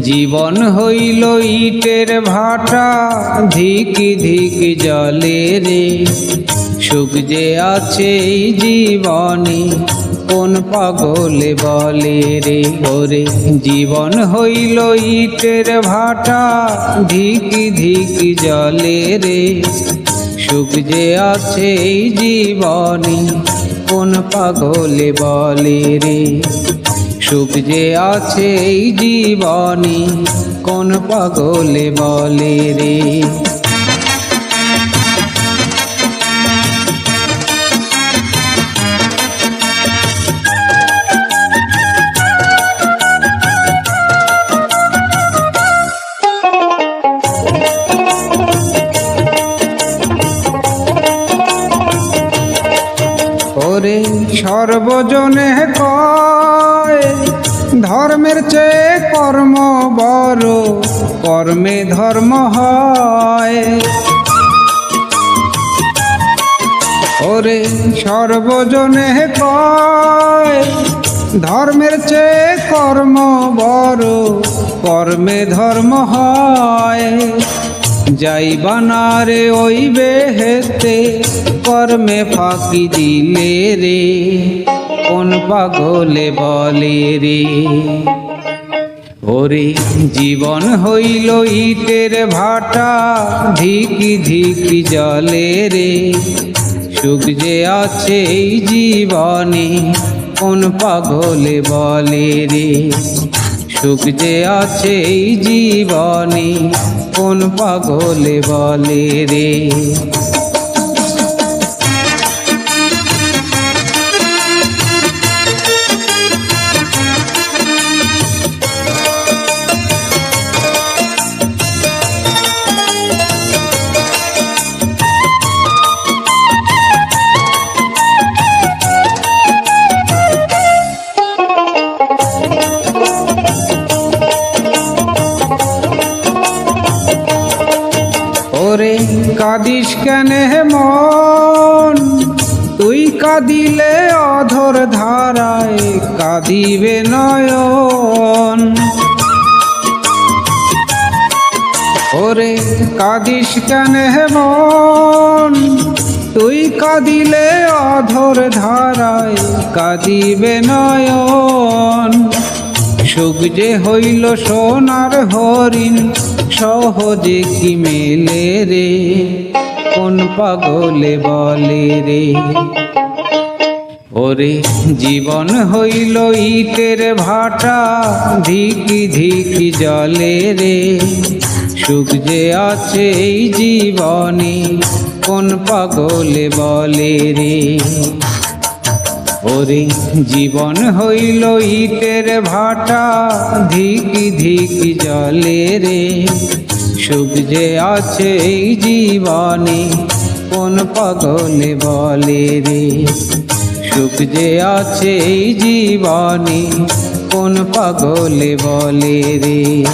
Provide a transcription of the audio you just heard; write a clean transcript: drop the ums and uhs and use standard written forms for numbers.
জীবন হইল ইটের ভাটা, ধিকি ধিকি জলে রে। সুখ যে আছে এই জীবনে, কোন পাগলে বলে রে। ওরে জীবন হইল ইটের ভাটা, ধিকি ধিকি জলে রে। সুখ যে আছে এই জীবনে, কোন পাগলে বলে রে। সুখ যে আছে এই জীবনে, কোন পাগলে বলে রে। ওরে সর্বজনে কয়, ধর্মের চেয়ে কর্ম বড়, কর্মে ধর্ম হয়। ওরে সর্বজনে কয়, ধর্মের চেয়ে কর্ম বড়, কর্মে ধর্ম হয়। যাইবা না রে ওই বেহেশতে, কর্মে ফাঁকি দিলে রে। কোন পাগলে বলে রে। ওরে জীবন হইল ইটের ভাটা, ধিকি ধিকি জলে রে। সুখ যে আছে এই জীবনে, কোন পাগলে বলে রে। সুখ যে আছে এই জীবনে, কোন পাগলে বলে রে। ওরে কাঁদিস কেনে মন, তুই কাঁদিলে অধর ধারায় কাঁদিবে নয়ন। ওরে কাঁদিস কেনে মন, তুই কাঁদিলে অধর ধারায় কাঁদিবে নয়ন। সুখ যে হইল সোনার হরিণ, সহজে কি মেলে রে। কোন পাগলে বলে রে। ওরে জীবন হইল ইটের ভাটা, ধিকি ধিকি জলে রে। সুখ যে আছে এই জীবনে, কোন পাগলে বলে রে। ওরে জীবন হইল ইটের ভাটা, ধিকি ধিকি জলে রে। সুখ যে আছে এই জীবনে, কোন পাগলে বলে রে। সুখ যে আছে এই জীবনে, কোন পাগলে বলে রে।